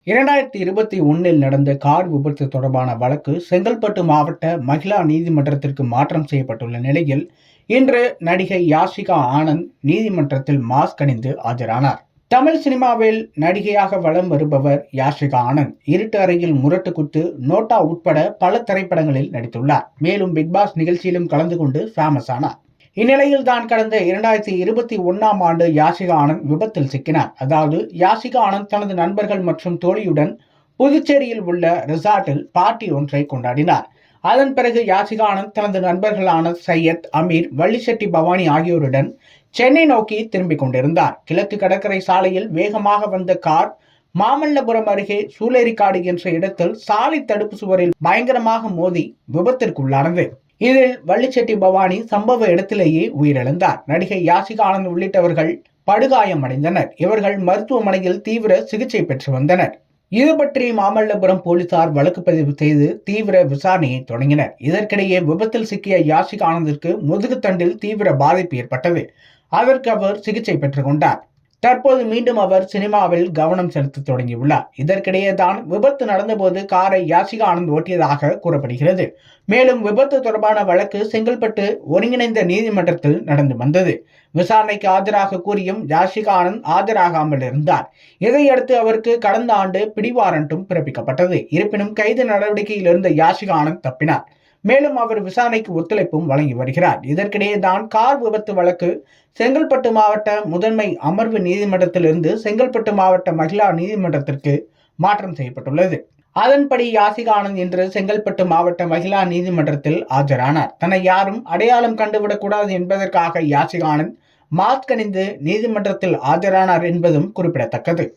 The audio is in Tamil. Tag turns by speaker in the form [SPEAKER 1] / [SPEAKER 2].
[SPEAKER 1] 2021 நடந்த கார் விபத்து தொடர்பான வழக்கு செங்கல்பட்டு மாவட்ட மகிளா நீதிமன்றத்திற்கு மாற்றம் செய்யப்பட்டுள்ள நிலையில், இன்று நடிகை யாஷிகா ஆனந்த் நீதிமன்றத்தில் மாஸ்க் அணிந்து ஆஜரானார். தமிழ் சினிமாவில் நடிகையாக வலம் வருபவர் யாஷிகா ஆனந்த் இருட்டு அறையில் முரட்டு குத்து, நோட்டா உட்பட பல திரைப்படங்களில் நடித்துள்ளார். மேலும் பிக்பாஸ் நிகழ்ச்சியிலும் கலந்து கொண்டு ஃபேமஸ் ஆனார். இந்நிலையில் தான் கடந்த 2021 ஆண்டு யாஷிகா ஆனந்த் விபத்தில் சிக்கினார். அதாவது யாஷிகா ஆனந்த் தனது நண்பர்கள் மற்றும் தோழியுடன் புதுச்சேரியில் உள்ள ரிசார்ட்டில் பார்ட்டி ஒன்றை கொண்டாடினார். அதன் பிறகு யாஷிகா ஆனந்த் தனது நண்பர்களான சையத், அமீர், வள்ளிசெட்டி பவானி ஆகியோருடன் சென்னை நோக்கி திரும்பிக் கொண்டிருந்தார். கிழக்கு கடற்கரை சாலையில் வேகமாக வந்த கார் மாமல்லபுரம் அருகே சூளேரிக்காடு என்ற இடத்தில் சாலை தடுப்பு சுவரில் பயங்கரமாக மோதி விபத்திற்குள்ளானது. இதில் வள்ளிசெட்டி பவானி சம்பவ இடத்திலேயே உயிரிழந்தார். நடிகை யாஷிகா ஆனந்த் உள்ளிட்டவர்கள் படுகாயம் அடைந்தனர். இவர்கள் மருத்துவமனையில் தீவிர சிகிச்சை பெற்று வந்தனர். இது பற்றி மாமல்லபுரம் போலீசார் வழக்கு பதிவு செய்து தீவிர விசாரணையை தொடங்கினர். இதற்கிடையே விபத்தில் சிக்கிய யாஷிகா ஆனந்திற்கு முதுகுத்தண்டில் தீவிர பாதிப்பு ஏற்பட்டது. அதற்கு அவர் சிகிச்சை பெற்றுக் கொண்டார். தற்போது மீண்டும் அவர் சினிமாவில் கவனம் செலுத்த தொடங்கியுள்ளார். இதற்கிடையே தான் விபத்து நடந்தபோது காரை யாஷிகா ஆனந்த் ஓட்டியதாக கூறப்படுகிறது. மேலும் விபத்து தொடர்பான வழக்கு செங்கல்பட்டு ஒருங்கிணைந்த நீதிமன்றத்தில் நடந்து வந்தது. விசாரணைக்கு ஆஜராக கூறியும் யாஷிகா ஆனந்த் ஆஜராகாமல் இருந்தார். இதையடுத்து அவருக்கு கடந்த ஆண்டு பிடிவாரண்டும் பிறப்பிக்கப்பட்டது. இருப்பினும் கைது நடவடிக்கையில் இருந்த யாஷிகா ஆனந்த் தப்பினார். மேலும் அவர் விசாரணைக்கு ஒத்துழைப்பும் வழங்கி வருகிறார். இதற்கிடையே தான் கார் விபத்து வழக்கு செங்கல்பட்டு மாவட்ட முதன்மை அமர்வு நீதிமன்றத்திலிருந்து செங்கல்பட்டு மாவட்ட மகிளா நீதிமன்றத்திற்கு மாற்றம் செய்யப்பட்டுள்ளது. அதன்படி யாஷிகா ஆனந்த் இன்று செங்கல்பட்டு மாவட்ட மகிளா நீதிமன்றத்தில் ஆஜரானார். தன்னை யாரும் அடையாளம் கண்டுவிடக்கூடாது என்பதற்காக யாஷிகா ஆனந்த் மாஸ்க் அணிந்து நீதிமன்றத்தில் ஆஜரானார் என்பதும் குறிப்பிடத்தக்கது.